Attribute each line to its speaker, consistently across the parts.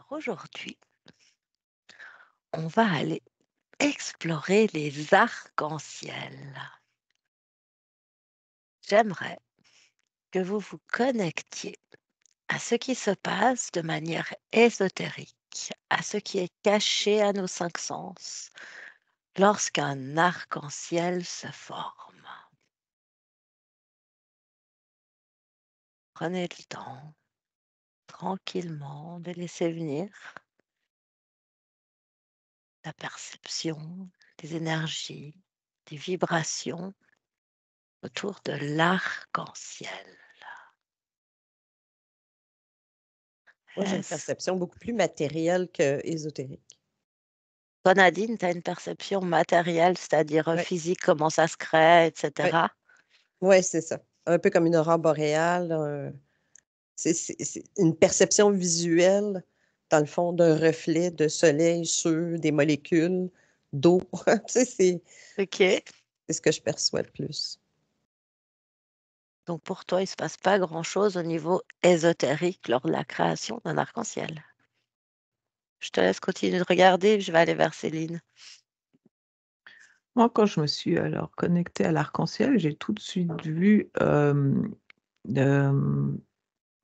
Speaker 1: Alors aujourd'hui, on va aller explorer les arcs-en-ciel. J'aimerais que vous vous connectiez à ce qui se passe de manière ésotérique, à ce qui est caché à nos cinq sens lorsqu'un arc-en-ciel se forme. Prenez le temps, tranquillement, de laisser venir la perception, des énergies, des vibrations autour de l'arc-en-ciel.
Speaker 2: Moi, j'ai une
Speaker 1: Est-ce
Speaker 2: perception beaucoup plus matérielle qu'ésotérique.
Speaker 1: Toi, Nadine, tu as une perception matérielle, c'est-à-dire,
Speaker 2: Ouais,
Speaker 1: physique, comment ça se crée et
Speaker 2: ouais,
Speaker 1: cetera?
Speaker 2: ouais, c'est ça. Un peu comme une aurore boréale, c'est une perception visuelle, dans le fond, d'un reflet de soleil sur des molécules d'eau. Tu sais,
Speaker 1: OK.
Speaker 2: c'est ce que je perçois le plus.
Speaker 1: Donc pour toi, il se passe pas grand-chose au niveau ésotérique lors de la création d'un arc-en-ciel. Je te laisse continuer de regarder, je vais aller vers Céline.
Speaker 3: Moi, quand je me suis alors connectée à l'arc-en-ciel, j'ai tout de suite vu,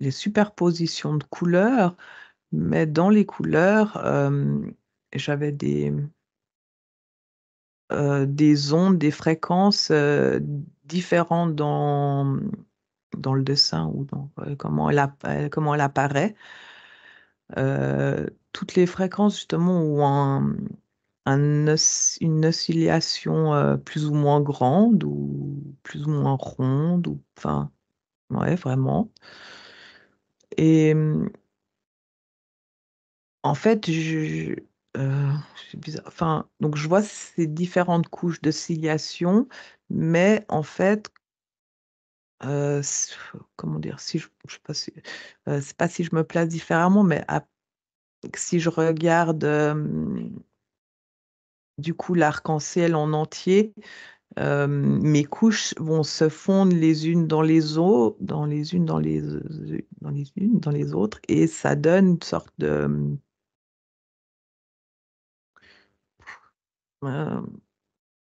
Speaker 3: les superpositions de couleurs, mais dans les couleurs, j'avais des ondes, des fréquences, différentes dans le dessin ou dans, comment elle apparaît. Toutes les fréquences justement ont une oscillation, plus ou moins grande ou plus ou moins ronde ou enfin, ouais, vraiment. Et en fait, c'est bizarre, enfin, donc je vois ces différentes couches d'oscillation, mais en fait, s comment dire? Si je sais pas si, c'est pas si je me place différemment, mais si je regarde, du coup l'arc-en-ciel en entier, mes couches vont se fondre les unes dans les au dans les unes dans les autres et ça donne une sorte de,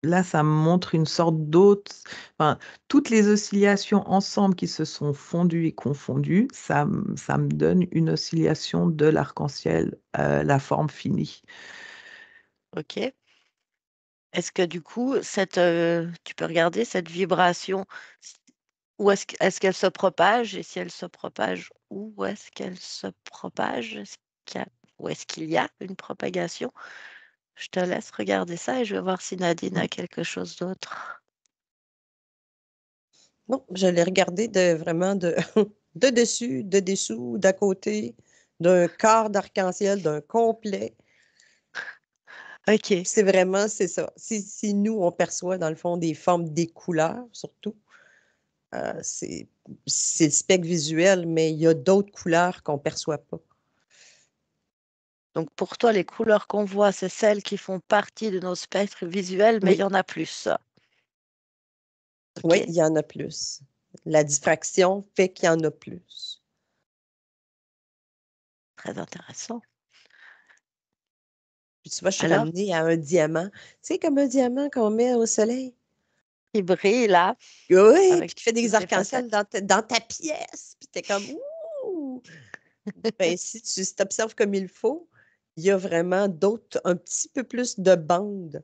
Speaker 3: là, ça me montre une sorte d'autre, enfin, toutes les oscillations ensemble qui se sont fondues et confondues, ça me donne une oscillation de l'arc-en-ciel, la forme finie.
Speaker 1: OK. Est-ce que du coup, tu peux regarder cette vibration, s où est-ce qu'elle se propage? Et si elle se propage, où est-ce qu'elle se propage? Est-ce qu'il y a une propagation? Je te laisse regarder ça et je vais voir si Nadine
Speaker 2: Mmh.
Speaker 1: a quelque chose d'autre.
Speaker 2: Non, je l'ai regardé de vraiment de de dessus, de dessous, d'à côté, d'un quart d'arc-en-ciel, d'un complet.
Speaker 1: OK.
Speaker 2: C'est ça. Si nous, on perçoit dans le fond des formes, des couleurs surtout, c'est le spectre visuel, mais il y a d'autres couleurs qu'on perçoit pas.
Speaker 1: Donc pour toi, les couleurs qu'on voit, c'est celles qui font partie de nos spectres visuels, mais il y
Speaker 2: Oui,
Speaker 1: en a plus.
Speaker 2: oui,
Speaker 1: OK,
Speaker 2: il y en a plus. La diffraction fait qu'il y en a plus.
Speaker 1: très intéressant.
Speaker 2: Puis tu vois, je suis
Speaker 1: Alors,
Speaker 2: ramenée à un diamant. Tu sais, comme un diamant qu'on met au soleil?
Speaker 1: il brille là,
Speaker 2: Oui,
Speaker 1: avec
Speaker 2: puis qui fait des
Speaker 1: toutes ses
Speaker 2: arcs-en-ciel
Speaker 1: facettes.
Speaker 2: dans ta pièce, puis tu es comme: «Ouh!» Ben, si tu observes comme il faut, il y a vraiment d'autres un petit peu plus de bandes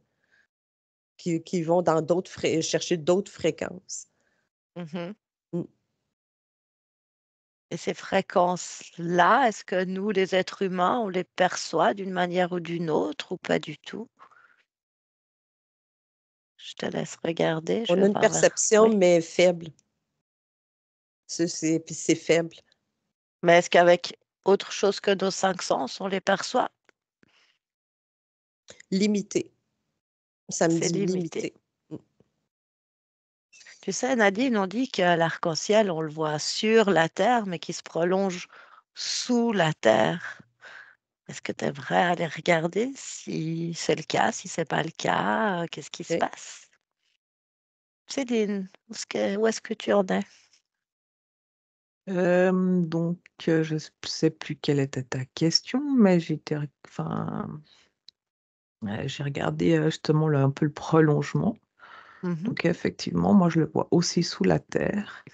Speaker 2: qui vont dans chercher d'autres fréquences.
Speaker 1: Mmh.
Speaker 2: Mmh.
Speaker 1: Et ces fréquences-là, est-ce que nous, les êtres humains, on les perçoit d'une manière ou d'une autre ou pas du tout? Je te laisse regarder, je
Speaker 2: On
Speaker 1: vais
Speaker 2: a une
Speaker 1: voir vers
Speaker 2: perception,
Speaker 1: oui.
Speaker 2: mais faible. C'est faible,
Speaker 1: Mais est-ce qu'avec autre chose que nos 5 sens, on les perçoit?
Speaker 2: limité. Ça me
Speaker 1: C'est
Speaker 2: dit
Speaker 1: limité.
Speaker 2: limité. Mmh.
Speaker 1: Tu sais, Nadine, on dit que l'arc-en-ciel, on le voit sur la Terre, mais qui se prolonge sous la Terre. Est-ce que tu aimerais aller regarder si c'est le cas? Si c'est pas le cas, qu'est-ce qui se
Speaker 2: OK.
Speaker 1: passe? Céline, où est-ce que tu en es?
Speaker 3: Donc, je ne sais plus quelle était ta question, mais j'ai regardé justement un peu le prolongement.
Speaker 1: Mhm.
Speaker 3: Donc, effectivement, moi, je le vois aussi sous la terre.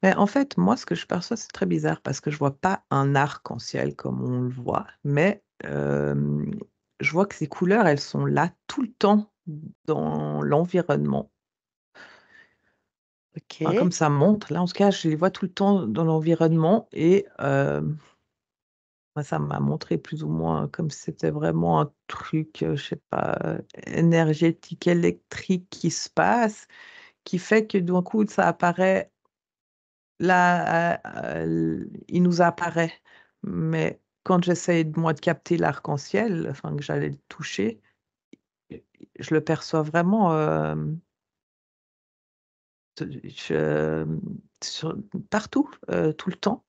Speaker 3: Mais en fait, moi, ce que je perçois, c'est très bizarre parce que je vois pas un arc-en-ciel comme on le voit, mais je vois que ces couleurs, elles sont là tout le temps dans l'environnement. Enfin,
Speaker 1: Ok.
Speaker 3: comme ça monte, là, en tout cas, je les vois tout le temps dans l'environnement et moi, ça m'a montré plus ou moins comme si c'était vraiment un truc, je sais pas, énergétique, électrique qui se passe, qui fait que d'un coup, ça apparaît là, il nous apparaît. Mais quand j'essaye, moi, de capter l'arc-en-ciel, enfin, que j'allais le toucher, je le perçois vraiment je- sur- partout, tout le temps.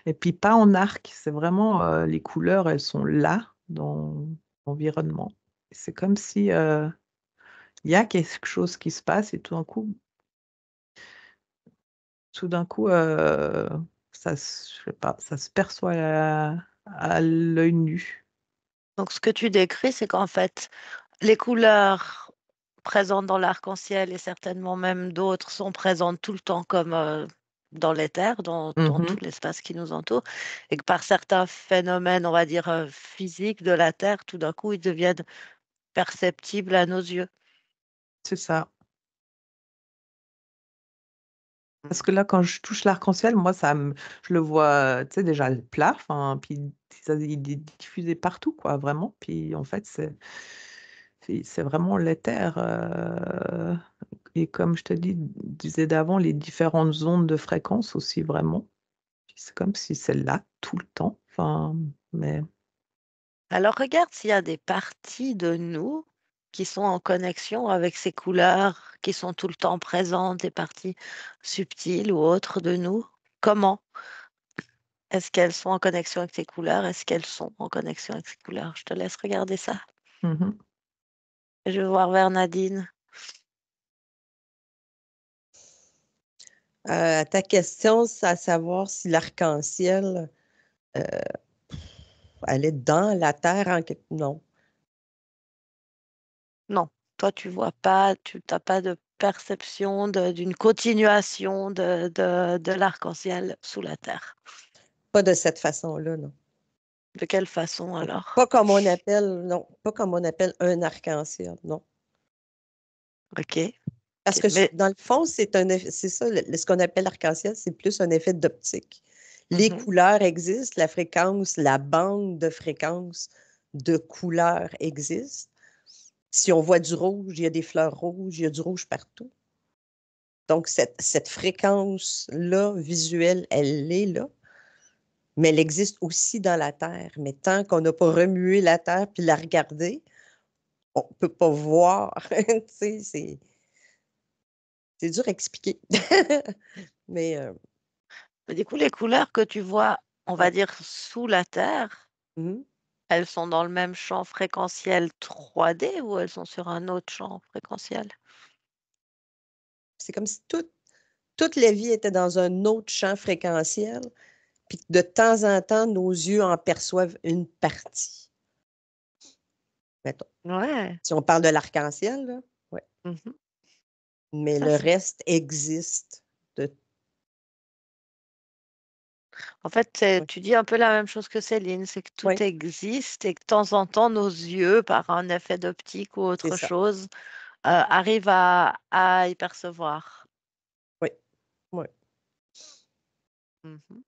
Speaker 3: Et puis pas en arc, c'est vraiment les couleurs, elles sont là dans l'environnement. C'est comme si il y a quelque chose qui se passe et tout d'un coup, je sais pas, ça se perçoit à l'œil nu.
Speaker 1: Donc, ce que tu décris, c'est qu'en fait, les couleurs présentes dans l'arc-en-ciel et certainement même d'autres sont présentes tout le temps comme dans l'éther, dans tout
Speaker 3: Mhm,
Speaker 1: l'espace qui nous entoure, et que par certains phénomènes, on va dire, physiques de la Terre, tout d'un coup, ils deviennent perceptibles à nos yeux.
Speaker 3: c'est ça. Parce
Speaker 1: Mm.
Speaker 3: que là, quand je touche l'arc-en-ciel, moi, je le vois, tu sais, déjà plat, enfin, puis il est diffusé partout, quoi, vraiment. Puis en fait, c'est vraiment l'éther. Et comme je te disais d'avant, les différentes ondes de fréquence aussi, vraiment. C'est comme si c'est là tout le temps. Enfin, mais.
Speaker 1: Alors, regarde s'il y a des parties de nous qui sont en connexion avec ces couleurs, qui sont tout le temps présentes, des parties subtiles ou autres de nous. Comment? Est-ce qu'elles sont en connexion avec ces couleurs? Est-ce qu'elles sont en connexion avec ces couleurs? Je te laisse regarder ça.
Speaker 3: Mhm,
Speaker 1: Je vais voir vers Nadine.
Speaker 2: Ta question, c'est à savoir si l'arc-en-ciel, euh, elle est dans la Terre Non.
Speaker 1: Non, toi, tu vois pas, tu n'as pas de perception d'une continuation de l'arc-en-ciel sous la Terre.
Speaker 2: Pas de cette façon-là, non.
Speaker 1: De quelle façon
Speaker 2: Non.
Speaker 1: alors?
Speaker 2: Pas comme on appelle, non, pas comme on appelle un arc-en-ciel, non.
Speaker 1: Ok,
Speaker 2: Parce
Speaker 1: ok.
Speaker 2: que
Speaker 1: Mais
Speaker 2: dans le fond, c'est ça, ce qu'on appelle l'arc-en-ciel, c'est plus un effet d'optique. Les
Speaker 1: mhm.
Speaker 2: couleurs existent, la fréquence, la bande de fréquence de couleurs existe. Si on voit du rouge, il y a des fleurs rouges, il y a du rouge partout. Donc, cette fréquence-là, visuelle, elle est là, mais elle existe aussi dans la Terre. Mais tant qu'on n'a pas remué la Terre puis la regardé, on ne peut pas voir. Tu sais, c'est dur à expliquer. Mais,
Speaker 1: Mais du coup, les couleurs que tu vois, on va
Speaker 2: ouais.
Speaker 1: dire sous la Terre,
Speaker 2: Mhm.
Speaker 1: elles sont dans le même champ fréquentiel 3D ou elles sont sur un autre champ fréquentiel?
Speaker 2: C'est comme si toute la vie était dans un autre champ fréquentiel, puis que de temps en temps, nos yeux en perçoivent une partie. Mettons.
Speaker 1: Ouais.
Speaker 2: Si on parle de l'arc-en-ciel, là, ouais.
Speaker 1: Mhm.
Speaker 2: Mais
Speaker 1: Ça,
Speaker 2: le
Speaker 1: c'est...
Speaker 2: reste existe.
Speaker 1: En fait,
Speaker 2: Ouais.
Speaker 1: tu dis un peu la même chose que Céline, c'est que tout
Speaker 2: Oui,
Speaker 1: existe et que de temps en temps, nos yeux, par un effet d'optique ou
Speaker 2: c'est
Speaker 1: autre
Speaker 2: ça.
Speaker 1: chose, arrivent à y percevoir.
Speaker 2: Oui, oui.
Speaker 1: Mhm.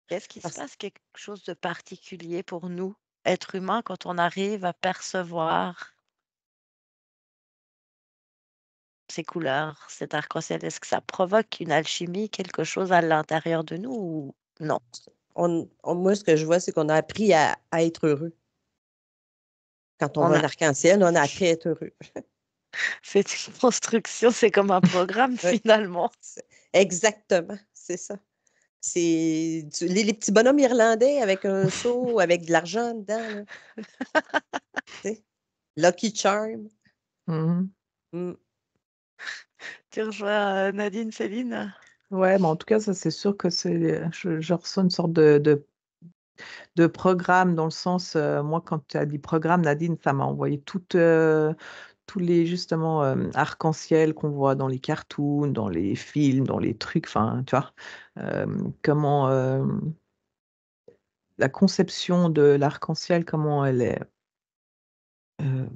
Speaker 1: Qu'est-ce qui se
Speaker 2: Parce-
Speaker 1: passe, quelque chose de particulier pour nous, êtres humains, quand on arrive à percevoir ces couleurs, cet arc-en-ciel? Est-ce que ça provoque une alchimie, quelque chose à l'intérieur de nous ou non?
Speaker 2: moi, ce que je vois, c'est qu'on a appris à être heureux. Quand on
Speaker 1: On
Speaker 2: voit un
Speaker 1: a,
Speaker 2: arc-en-ciel, on a appris à être heureux.
Speaker 1: c'est une construction, c'est comme un programme
Speaker 2: Oui,
Speaker 1: finalement.
Speaker 2: exactement, c'est ça. Les petits bonhommes irlandais avec un seau, avec de l'argent dedans, là, tu sais. Lucky Charm.
Speaker 3: mhm.
Speaker 2: Mm.
Speaker 1: Tu rejoins Nadine, Céline?
Speaker 3: Ouais, mais en tout cas, ça, c'est sûr que je ressens une sorte de programme dans le sens, moi, quand tu as dit programme, Nadine, ça m'a envoyé tous les, justement, arcs-en-ciel qu'on voit dans les cartoons, dans les films, dans les trucs, enfin, tu vois? Comment, la conception de l'arc-en-ciel, comment elle est, heu,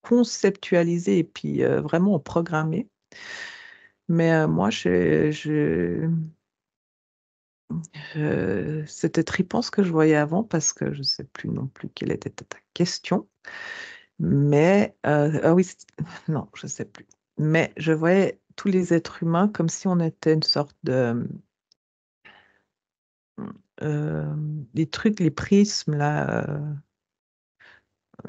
Speaker 3: conceptualisée et puis, vraiment programmée. Mais, moi, c'était tripant ce que je voyais avant parce que je ne sais plus non plus quelle était ta question. Mais, ah oui, non, je sais plus. Mais je voyais tous les êtres humains comme si on était une sorte de, les trucs, les prismes là,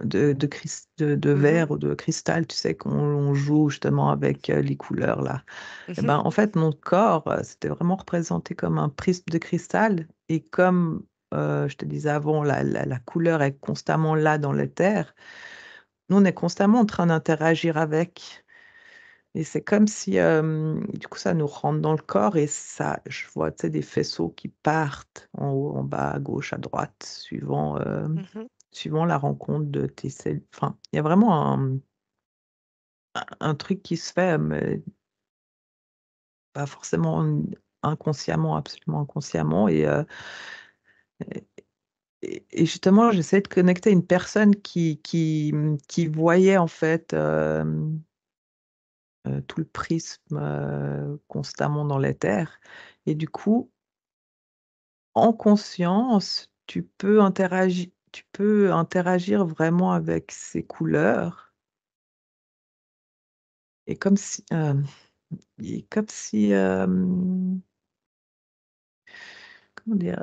Speaker 3: de
Speaker 1: Mhm,
Speaker 3: verre ou de cristal, tu sais, qu'on on joue justement avec, les couleurs là. Et
Speaker 1: mhm,
Speaker 3: ben, en fait, mon corps, c'était vraiment représenté comme un prisme de cristal et comme, je te disais avant, la couleur est constamment là dans l'éther, nous, on est constamment en train d'interagir avec. Et c'est comme si, du coup, ça nous rentre dans le corps et ça je vois, tu sais, des faisceaux qui partent en haut, en bas, à gauche, à droite,
Speaker 1: mhm.
Speaker 3: suivant la rencontre de tes cellules. Enfin, il y a vraiment un truc qui se fait, mais pas forcément inconsciemment, absolument inconsciemment et justement, j'essayais de connecter à une personne qui voyait en fait, tout le prisme, constamment dans l'éther et du coup, en conscience, tu peux interagir vraiment avec ces couleurs et comme si, comment dire?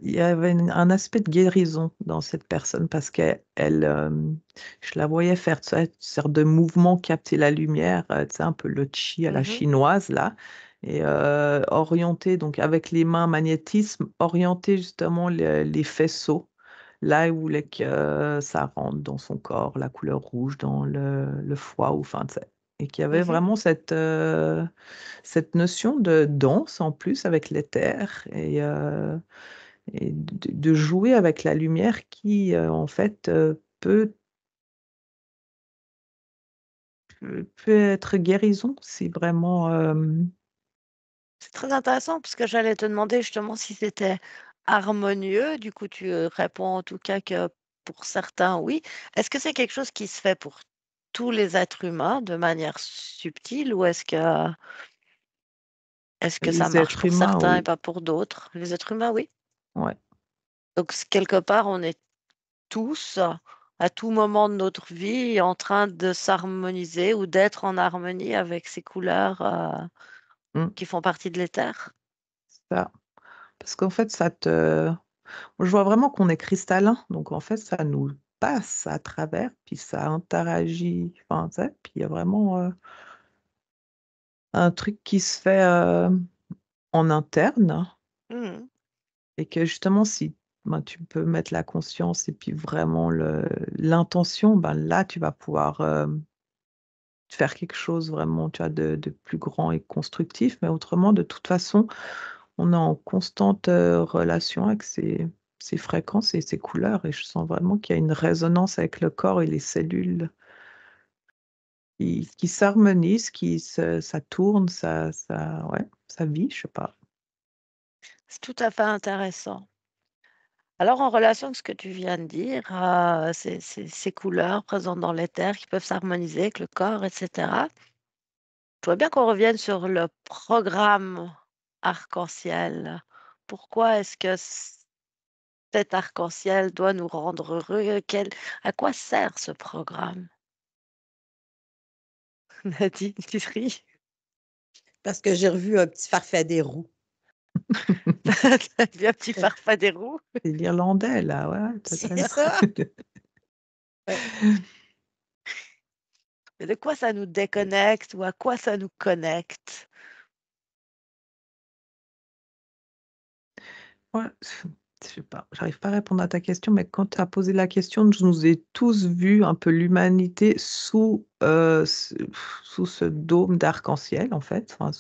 Speaker 3: Il y avait un aspect de guérison dans cette personne parce je la voyais faire, tu sais, une sorte de mouvement, capter la lumière, tu sais, un peu le chi à la
Speaker 1: Mhm,
Speaker 3: chinoise là et orienter donc avec les mains, magnétisme, orienter justement les faisceaux là où voulait que ça rentre dans son corps, la couleur rouge dans le foie ou enfin, tu sais et qu'il y avait
Speaker 1: mhm.
Speaker 3: vraiment cette notion de danse en plus avec l'éther et de jouer avec la lumière qui, en fait, peut être guérison si vraiment,
Speaker 1: C'est très intéressant parce que j'allais te demander justement si c'était harmonieux. Du coup, tu réponds en tout cas que pour certains, oui. Est-ce que c'est quelque chose qui se fait pour tous les êtres humains de manière subtile ou est-ce que ça
Speaker 3: les
Speaker 1: marche
Speaker 3: êtres
Speaker 1: pour
Speaker 3: humains,
Speaker 1: certains et
Speaker 3: oui.
Speaker 1: pas pour d'autres? Les êtres humains, oui.
Speaker 3: Ouais,
Speaker 1: Donc, quelque part, on est tous, à tout moment de notre vie, en train de s'harmoniser ou d'être en harmonie avec ces couleurs
Speaker 3: mmh,
Speaker 1: qui font partie de l'éther.
Speaker 3: ça. Parce qu'en fait, je vois vraiment qu'on est cristallin, donc en fait, ça nous passe à travers, puis ça interagit, enfin, tu sais, puis il y a vraiment, un truc qui se fait, en interne
Speaker 1: Mhm,
Speaker 3: et que justement si, ben, tu peux mettre la conscience et puis vraiment l'intention, ben, là, tu vas pouvoir, faire quelque chose vraiment, tu vois, de plus grand et constructif. Mais autrement, de toute façon, on est en constante, relation avec ces fréquences et ces couleurs et je sens vraiment qu'il y a une résonance avec le corps et les cellules qui s'harmonisent, ça tourne, ouais, ça vit, je sais pas.
Speaker 1: c'est tout à fait intéressant. Alors, en relation avec ce que tu viens de dire, ces couleurs présentes dans l'éther qui peuvent s'harmoniser avec le corps, etc. Je vois bien qu'on revienne sur le programme arc-en-ciel. Pourquoi est-ce que cet arc-en-ciel doit nous rendre heureux? À quoi sert ce programme? Nadine, tu ris?
Speaker 2: Parce que j'ai revu Un petit farfadet roux.
Speaker 1: T'as vu un petit farfadet roux?
Speaker 3: C'est l'irlandais là, ouais,
Speaker 2: C'est
Speaker 3: peut-être.
Speaker 2: ça? Ouais.
Speaker 1: Mais de quoi ça nous déconnecte ou à quoi ça nous connecte?
Speaker 3: Ouais, je sais pas, j'arrive pas à répondre à ta question, mais quand tu as posé la question, je nous ai tous vu un peu l'humanité sous ce dôme d'arc-en-ciel, en fait, enfin,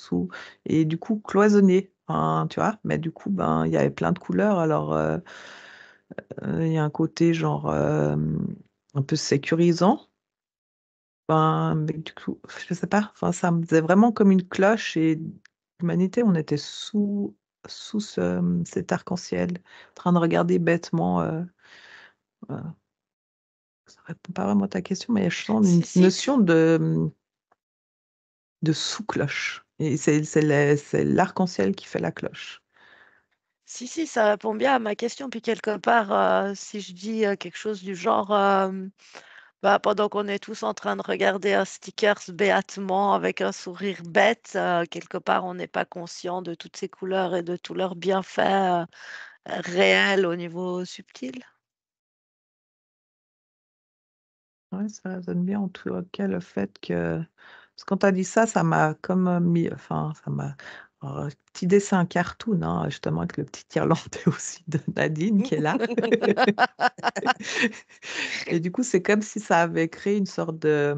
Speaker 3: et du coup cloisonné, enfin, tu vois, mais du coup, ben, il y avait plein de couleurs, alors il y a un côté genre un peu sécurisant, ben, mais du coup, je sais pas, enfin, ça me faisait vraiment comme une cloche et l'humanité, on était sous cet arc-en-ciel, en train de regarder bêtement. Euh, ça répond pas vraiment à ta question, mais je sens une
Speaker 1: Si, si,
Speaker 3: notion de sous-cloche. Et c'est l'arc-en-ciel qui fait la cloche.
Speaker 1: si, ça répond bien à ma question. Puis quelque part, si je dis quelque chose du genre, bah, pendant qu'on est tous en train de regarder un stickers béatement avec un sourire bête, quelque part, on n'est pas conscient de toutes ces couleurs et de tous leurs bienfaits réels au niveau subtil.
Speaker 3: Ouais, ça résonne bien en tout cas le fait que... Parce que quand tu as dit ça, ça m'a comme mis... Enfin, ça m'a... Petit dessin cartoon, hein, justement, avec le petit Irlandais aussi de Nadine qui est là. Et du coup, c'est comme si ça avait créé une sorte de...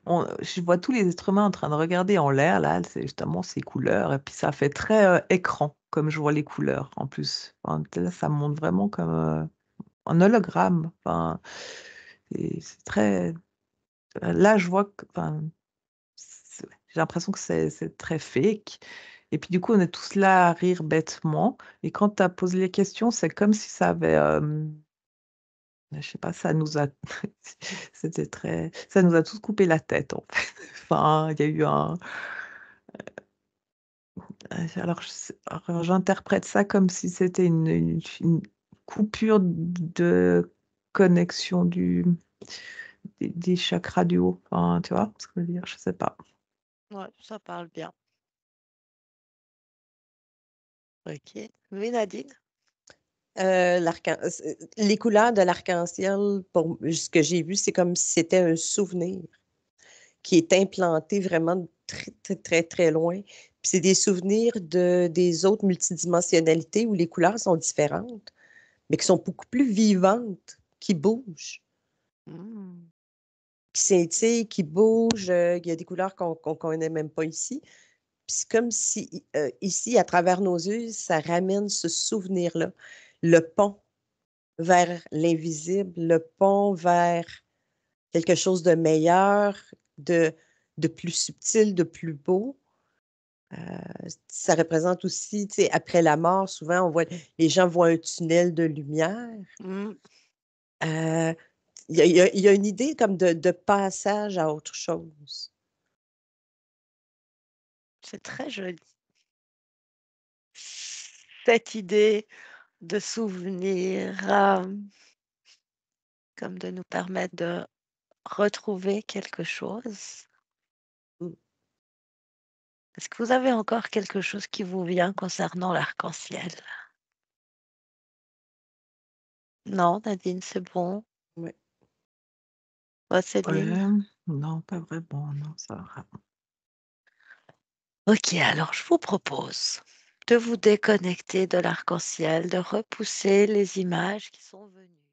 Speaker 3: je vois tous les êtres humains en train de regarder en l'air, là, c'est justement ces couleurs, et puis ça fait très écran, comme je vois les couleurs en plus. Enfin, là, ça montre vraiment comme un hologramme. Enfin, c'est très... Là, je vois que... Enfin, j'ai l'impression que c'est très fake. Et puis du coup, on est tous là à rire bêtement. Et quand tu as posé les questions, c'est comme si ça avait... je sais pas, ça nous a... C'était très... Ça nous a tous coupé la tête, en fait. Enfin, il y a eu un... Alors, alors, j'interprète ça comme si c'était une coupure de connexion des chakras du haut. Enfin, tu vois ce que je veux dire? Je sais pas.
Speaker 1: Ouais, ça parle bien. Ok. Oui, Nadine?
Speaker 2: Les couleurs de l'arc-en-ciel, pour ce que j'ai vu, c'est comme si c'était un souvenir qui est implanté vraiment très, très, très, très loin. Puis c'est des souvenirs des autres multidimensionnalités où les couleurs sont différentes, mais qui sont beaucoup plus vivantes, qui bougent,
Speaker 1: Hmm.
Speaker 2: qui scintillent, qui bougent. Il y a des couleurs qu'on ne connaît même pas ici. Puis c'est comme si, ici, à travers nos yeux, ça ramène ce souvenir-là. Le pont vers l'invisible, le pont vers quelque chose de meilleur, de, de plus subtil, de plus beau. Ça représente aussi, tu sais, après la mort, souvent, les gens voient un tunnel de lumière.
Speaker 1: Hmm.
Speaker 2: Euh, il y a une idée comme de passage à autre chose.
Speaker 1: C'est très joli. Cette idée de souvenir, comme de nous permettre de retrouver quelque chose.
Speaker 2: Mm.
Speaker 1: Est-ce que vous avez encore quelque chose qui vous vient concernant l'arc-en-ciel? Non, Nadine, c'est bon.
Speaker 2: Ouais.
Speaker 1: Céline?
Speaker 3: Ouais, non, pas vraiment, non, ça va.
Speaker 1: Ok, alors je vous propose de vous déconnecter de l'arc-en-ciel, de repousser les images qui sont venues.